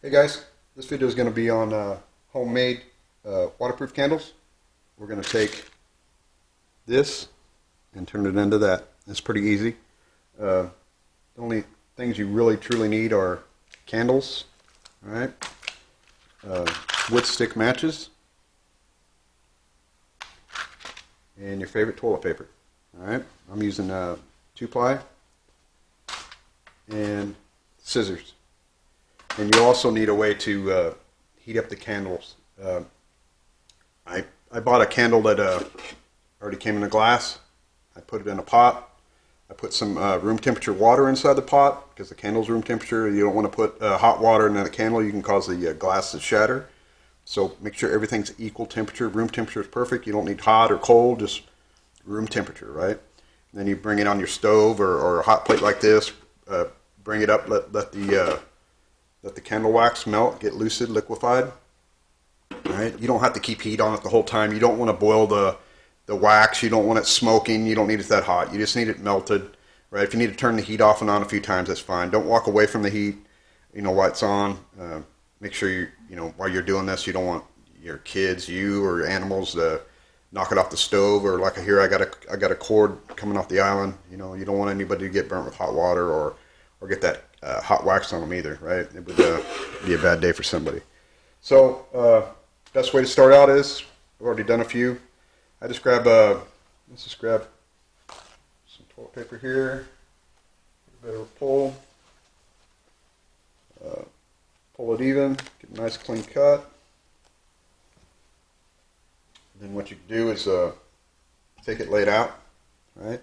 Hey guys, this video is going to be on homemade waterproof candles. We're going to take this and turn it into that. It's pretty easy. The only things you really truly need are candles, all right, wood stick matches, and your favorite toilet paper. All right, I'm using 2-ply and scissors. And you also need a way to heat up the candles. I bought a candle that already came in a glass. I put it in a pot. I put some room temperature water inside the pot because the candle's room temperature. You don't want to put hot water in the candle. You can cause the glass to shatter. So make sure everything's equal temperature. Room temperature is perfect. You don't need hot or cold, just room temperature, right? And then you bring it on your stove or a hot plate like this. Bring it up. Let the candle wax melt, get lucid, liquefied. All right, you don't have to keep heat on it the whole time. You don't want to boil the wax. You don't want it smoking. You don't need it that hot. You just need it melted, right? If you need to turn the heat off and on a few times, that's fine. Don't walk away from the heat, while it's on. Make sure while you're doing this, you don't want your kids, you or animals to knock it off the stove, or like here I got a cord coming off the island. You don't want anybody to get burnt with hot water or get that hot wax on them either, right? It would be a bad day for somebody. So best way to start out is, I've already done a few. I just grab let's just grab some toilet paper here, a bit of a pull it even, get a nice clean cut. And then what you do is take it laid out, right?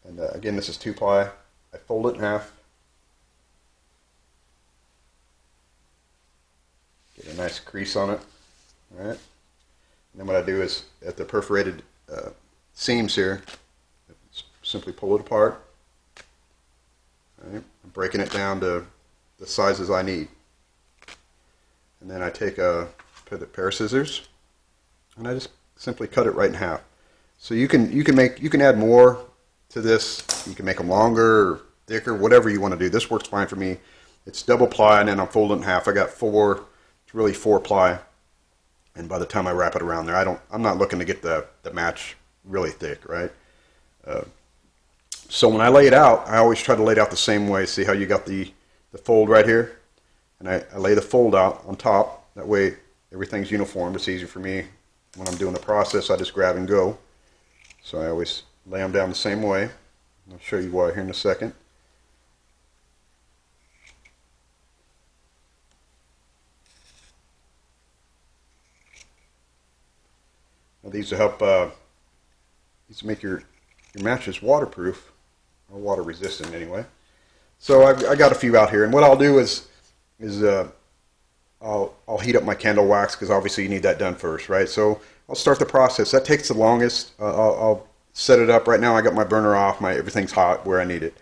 And again, this is 2-ply. I fold it in half. Get a nice crease on it, all right? And then what I do is, at the perforated seams here, simply pull it apart. All right? I'm breaking it down to the sizes I need. And then I take a pair of scissors, and I just simply cut it right in half. So you can add more to this. You can make them longer or thicker, whatever you want to do. This works fine for me. It's double ply, and then I'm folding it in half. I got it's really 4-ply, and by the time I wrap it around there, I'm not looking to get the match really thick, right? So when I lay it out, I always try to lay it out the same way. See how you got the fold right here? And I lay the fold out on top. That way everything's uniform. It's easier for me when I'm doing the process. I just grab and go. So I always lay them down the same way. I'll show you why here in a second. Now these will help. These make your matches waterproof, or water resistant anyway. So I got a few out here, and what I'll do is I'll heat up my candle wax, because obviously you need that done first, right? So I'll start the process. That takes the longest. I'll set it up. Right now I got my burner off. Everything's hot where I need it,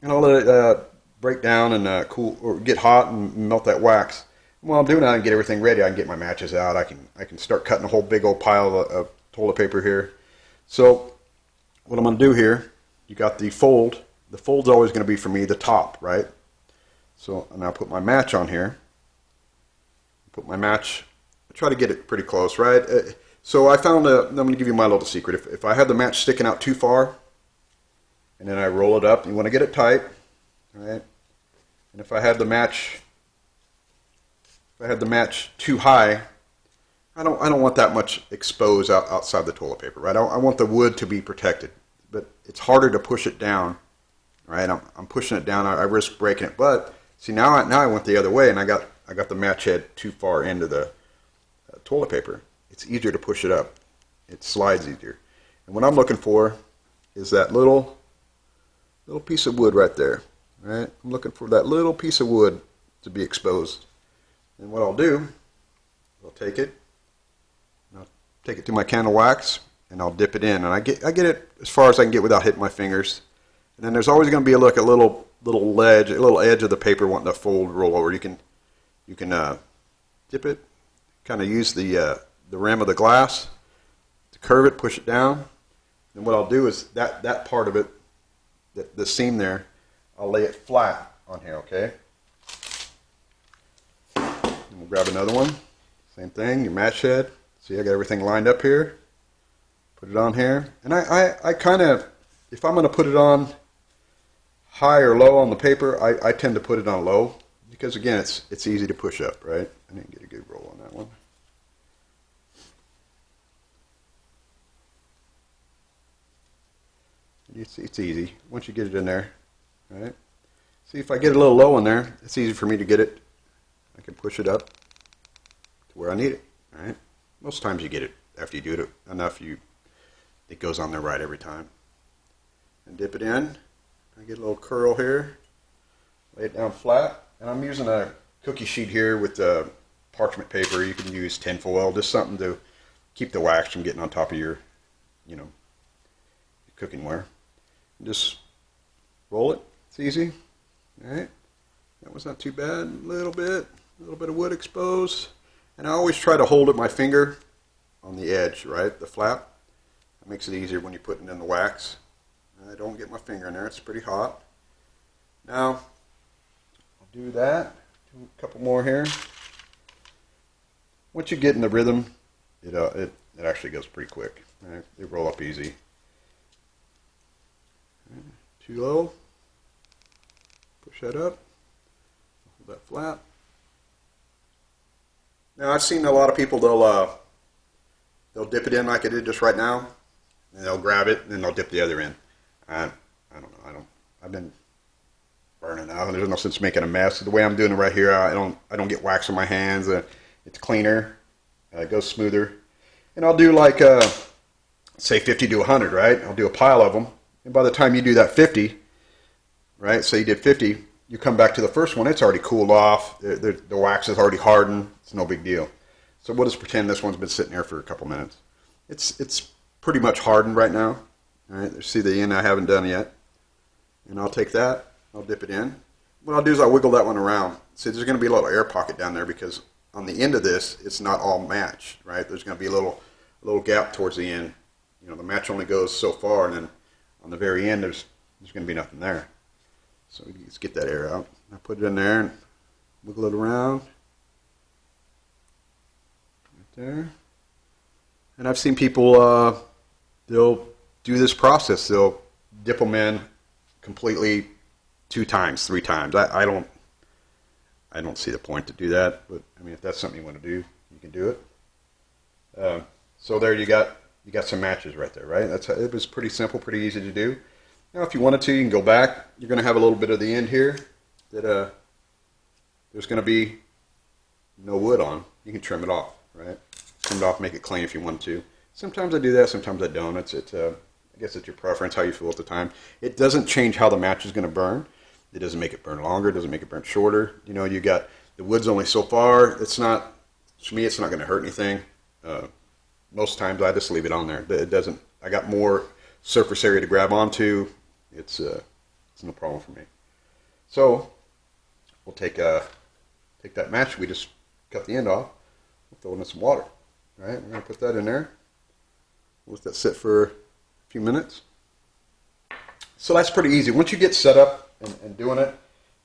and I'll let it break down and cool, or get hot and melt that wax. While I'm doing that and get everything ready, I can get my matches out. I can start cutting a whole big old pile of toilet paper here. So what I'm going to do here, you got the fold. The fold's always going to be, for me, the top, right? So and I'll put my match on here. Put my match. I try to get it pretty close, right? So I found I'm going to give you my little secret. If I have the match sticking out too far, and then I roll it up, you want to get it tight, right? And if I had the match too high, I don't want that much exposed outside the toilet paper, right? I want the wood to be protected, but it's harder to push it down, right? I'm pushing it down. I risk breaking it, but see, now I went the other way, and I got the match head too far into the toilet paper. It's easier to push it up. It slides easier. And what I'm looking for is that little piece of wood right there, right? I'm looking for that little piece of wood to be exposed. And what I'll do, I'll take it to my candle wax, and I'll dip it in, and I get it as far as I can get without hitting my fingers. And then there's always going to be a little ledge, a little edge of the paper wanting to fold, roll over. You can dip it, kind of use the rim of the glass to curve it, push it down. And what I'll do is that part of it, the seam there, I'll lay it flat on here, okay? grab another one. Same thing, your match head. See, I got everything lined up here. Put it on here. And I kind of, if I'm going to put it on high or low on the paper, I tend to put it on low. Because again, it's easy to push up, right? I didn't get a good roll on that one. It's easy once you get it in there, right? See, if I get it a little low in there, it's easy for me to get it. I can push it up to where I need it, right? Most times you get it after you do it enough, it goes on there right every time. And dip it in. I get a little curl here. Lay it down flat. And I'm using a cookie sheet here with parchment paper. You can use tinfoil, just something to keep the wax from getting on top of your, your cooking ware. And just roll it. It's easy. All right. That was not too bad. A little bit of wood exposed. And I always try to hold it my finger on the edge, right? The flap. That makes it easier when you're putting in the wax. I don't get my finger in there. It's pretty hot. Now, do that. Do a couple more here. Once you get in the rhythm, it actually goes pretty quick. Right? They roll up easy. Right. Too low. Push that up. Hold that flat. Now I've seen a lot of people they'll dip it in like I did just right now, and they'll grab it and then they'll dip the other end. I don't know. I've been burning out. There's no sense making a mess. The way I'm doing it right here, I don't get wax on my hands. It's cleaner. It goes smoother. And I'll do like say 50 to 100, right? I'll do a pile of them. And by the time you do that 50, right? Say you did 50, you come back to the first one. It's already cooled off. The wax is already hardened. It's no big deal. So we'll just pretend this one's been sitting there for a couple minutes. It's pretty much hardened right now. All right. See the end I haven't done yet. And I'll take that. I'll dip it in. What I'll do is I'll wiggle that one around. See, there's going to be a little air pocket down there because on the end of this, it's not all matched, right? There's going to be a little gap towards the end. The match only goes so far, and then on the very end, there's going to be nothing there. So let's get that air out. I put it in there and wiggle it around. Right there. And I've seen people, they'll do this process. They'll dip them in completely 2 times, 3 times. I don't see the point to do that, but I mean, if that's something you want to do, you can do it. So there you got some matches right there, right? It was pretty simple, pretty easy to do. Now, if you wanted to, you can go back. You're going to have a little bit of the end here that there's going to be no wood on. You can trim it off, right? Trim it off, make it clean if you want to. Sometimes I do that, sometimes I don't. I guess it's your preference, how you feel at the time. It doesn't change how the match is going to burn. It doesn't make it burn longer. It doesn't make it burn shorter. You got the wood's only so far. It's not, to me, it's not going to hurt anything. Most times I just leave it on there. It doesn't. I got more surface area to grab onto. It's no problem for me. So we'll take that match. We just cut the end off. We'll throw it in some water. All right, we're going to put that in there. We'll let that sit for a few minutes. So that's pretty easy. Once you get set up and doing it,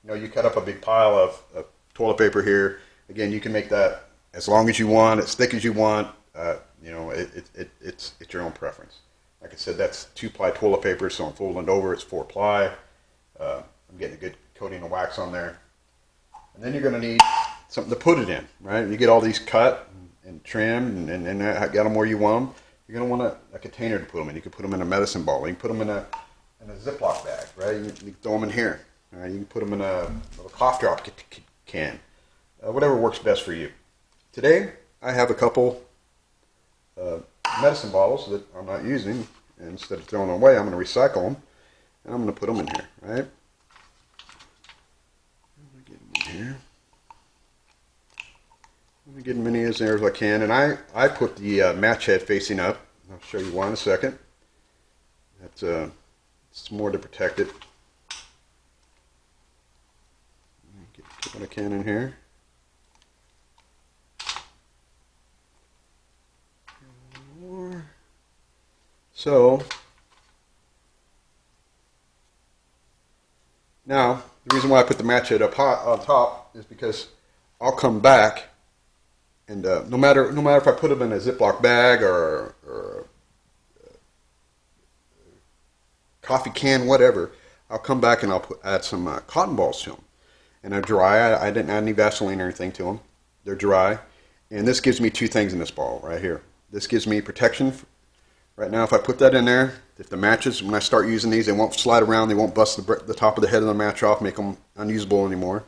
you cut up a big pile of toilet paper here. Again, you can make that as long as you want, as thick as you want. It's your own preference. Like I said, that's 2-ply toilet paper, so I'm folding it over. It's 4-ply. I'm getting a good coating of wax on there. And then you're going to need something to put it in, right? You get all these cut and trimmed and got them where you want them. You're going to want a container to put them in. You can put them in a medicine ball. You can put them in a Ziploc bag, right? You can throw them in here. All right? You can put them in a little cough drop can. Whatever works best for you. Today, I have a couple medicine bottles that I'm not using, and instead of throwing them away, I'm going to recycle them, and I'm going to put them in here, right? Get them in here. I'm going to get as many as there as I can, and I put the match head facing up. I'll show you why in a second. It's more to protect it. Get what I can in here. So now the reason why I put the match head up hot on top is because I'll come back And no matter if I put them in a Ziploc bag or a coffee can, whatever, I'll come back and I'll add some cotton balls to them. And they're dry. I didn't add any Vaseline or anything to them. They're dry. And this gives me two things in this ball right here. This gives me protection. Right now, if I put that in there, if the matches, when I start using these, they won't slide around. They won't bust the top of the head of the match off, make them unusable anymore.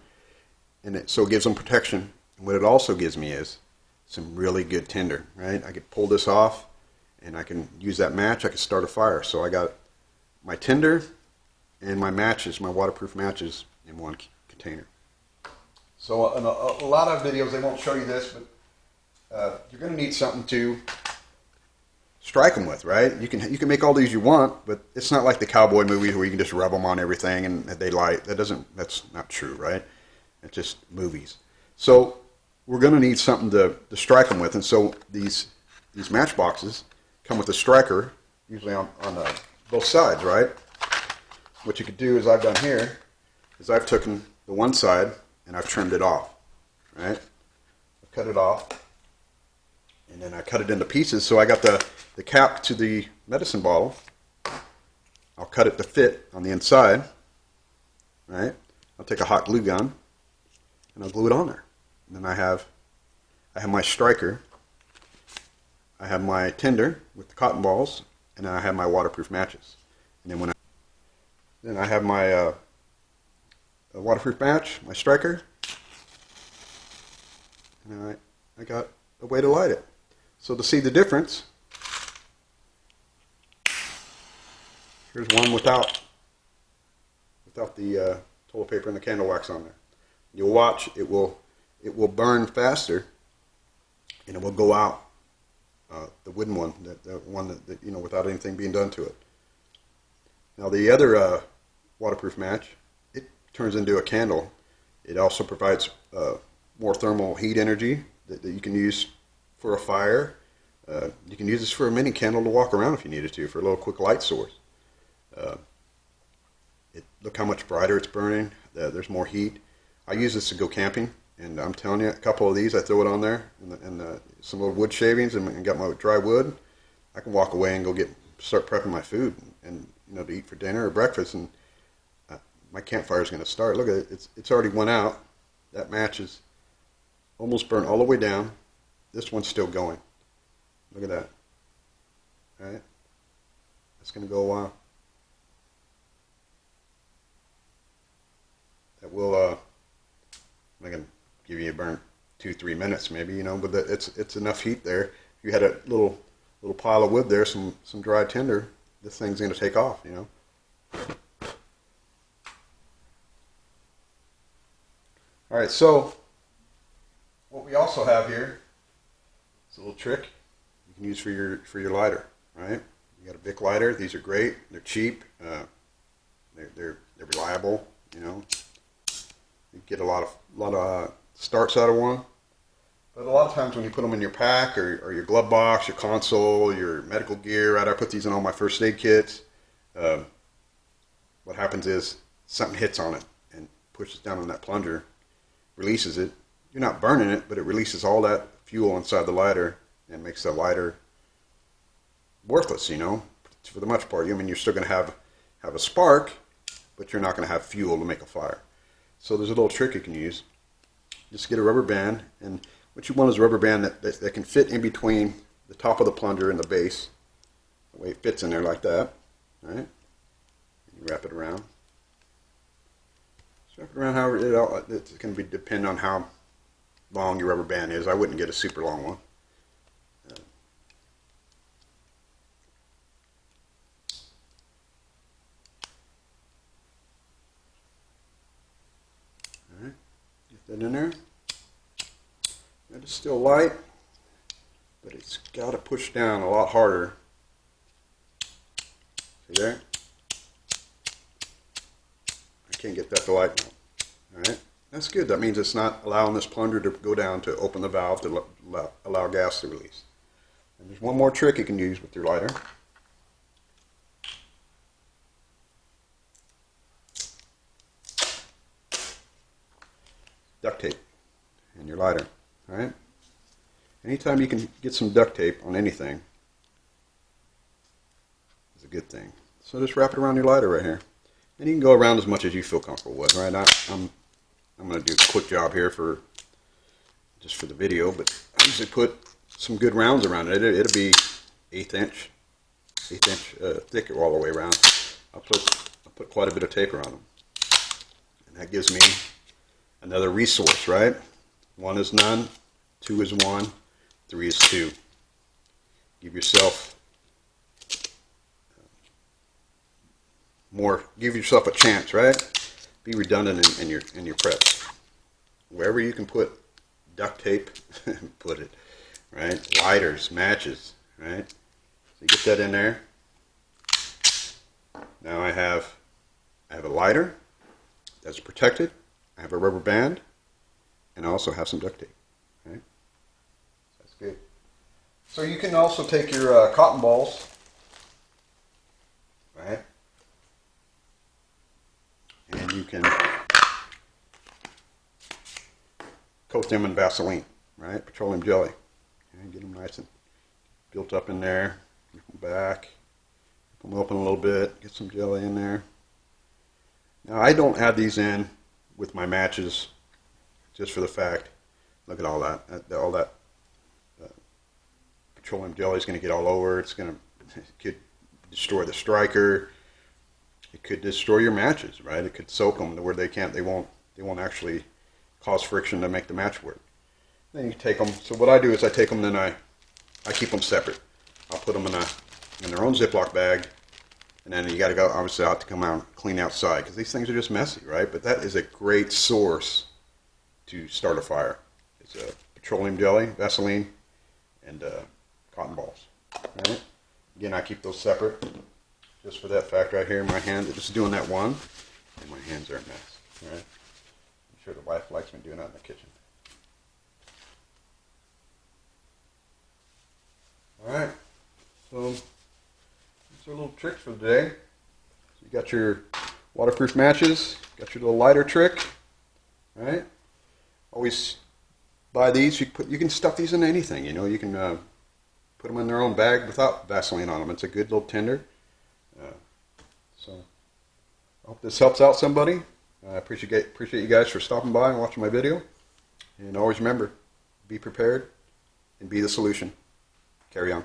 And so it gives them protection. And what it also gives me is some really good tinder, right? I can pull this off, and I can use that match. I can start a fire. So I got my tinder and my matches, my waterproof matches, in one container. So in a lot of videos, they won't show you this, but you're going to need something to strike them with, right? You can make all these you want, but it's not like the cowboy movies where you can just rub them on everything and they light. That's not true, right? It's just movies. So we're going to need something to strike them with, and so these matchboxes come with a striker, usually on both sides, right? What you could do, as I've done here, is I've taken the one side and I've trimmed it off, right? I've cut it off, and then I cut it into pieces. So I got the cap to the medicine bottle. I'll cut it to fit on the inside, right? I'll take a hot glue gun and I'll glue it on there. And then I have my striker, I have my tinder with the cotton balls, and then I have my waterproof matches. And then I have my waterproof match, my striker, and I got a way to light it. So to see the difference, here's one without the toilet paper and the candle wax on there. You'll watch, it will burn faster, and it will go out. The wooden one, the one that without anything being done to it. Now the other waterproof match, it turns into a candle. It also provides more thermal heat energy that you can use for a fire. You can use this for a mini candle to walk around if you needed to, for a little quick light source. Look how much brighter it's burning. There's more heat. I use this to go camping, and I'm telling you, a couple of these, I throw it on there, and some old wood shavings, and got my dry wood. I can walk away and go start prepping my food, and to eat for dinner or breakfast, and my campfire is going to start. Look at it; it's already went out. That match is almost burnt all the way down. This one's still going. Look at that. All right, that's going to go a while. That will. I can give you a burn 2-3 minutes maybe, but it's enough heat there. If you had a little pile of wood there, some dry tinder, this thing's going to take off, All right, so what we also have here is a little trick you can use for your lighter, right? You got a BIC lighter. These are great. They're cheap. They're reliable. You get a lot of starts out of one. But a lot of times when you put them in your pack or your glove box, your console, your medical gear, right? I put these in all my first aid kits. What happens is something hits on it and pushes down on that plunger, releases it. You're not burning it, but it releases all that fuel inside the lighter and makes the lighter worthless, for the most part. You're still going to have a spark, but you're not going to have fuel to make a fire. So there's a little trick you can use. Just get a rubber band, and what you want is a rubber band that can fit in between the top of the plunger and the base. The way it fits in there like that, right? You wrap it around. Just wrap it around however it's going to depend on how long your rubber band is. I wouldn't get a super long one. That in there. That is still light, but it's got to push down a lot harder. See there? I can't get that to light now. Alright? That's good. That means it's not allowing this plunger to go down to open the valve to allow gas to release. And there's one more trick you can use with your lighter. Duct tape and your lighter, right? Anytime you can get some duct tape on anything is a good thing. So just wrap it around your lighter right here. And you can go around as much as you feel comfortable with, right? I'm going to do a quick job here just for the video, but I usually put some good rounds around it. It'll be eighth inch thick all the way around. I'll put quite a bit of tape around them. And that gives me another resource, right? 1 is none, 2 is 1, 3 is 2. Give yourself give yourself a chance, right? Be redundant in your preps. Wherever you can put duct tape, put it, right? Lighters, matches, right? So you get that in there. Now I have a lighter that's protected. I have a rubber band, and I also have some duct tape, right? That's good. So you can also take your cotton balls, right? And you can coat them in Vaseline, right? Petroleum jelly. And get them nice and built up in there. Keep them back. Keep them open a little bit. Get some jelly in there. Now I don't add these in with my matches just for the fact, look at all that. All that petroleum jelly is going to get all over. It could destroy the striker. It could destroy your matches, right? It could soak them to where they won't actually cause friction to make the match work. Then you take them. So what I do is I take them, then I keep them separate. I'll put them in their own Ziploc bag, and then you got to go obviously out to come out and clean outside because these things are just messy, right? But that is a great source to start a fire. It's a petroleum jelly, Vaseline, and cotton balls. Right? Again, I keep those separate. Just for that fact right here in my hand, just doing that one, and my hands are a mess. All right? I'm sure the wife likes me doing that in the kitchen. All right, so these are little tricks for the day. So you got your waterproof matches, got your little lighter trick, right? Always buy these. You can stuff these in anything. You know, you can put them in their own bag without Vaseline on them. It's a good little tinder. So I hope this helps out somebody. I appreciate you guys for stopping by and watching my video. And always remember, be prepared and be the solution. Carry on.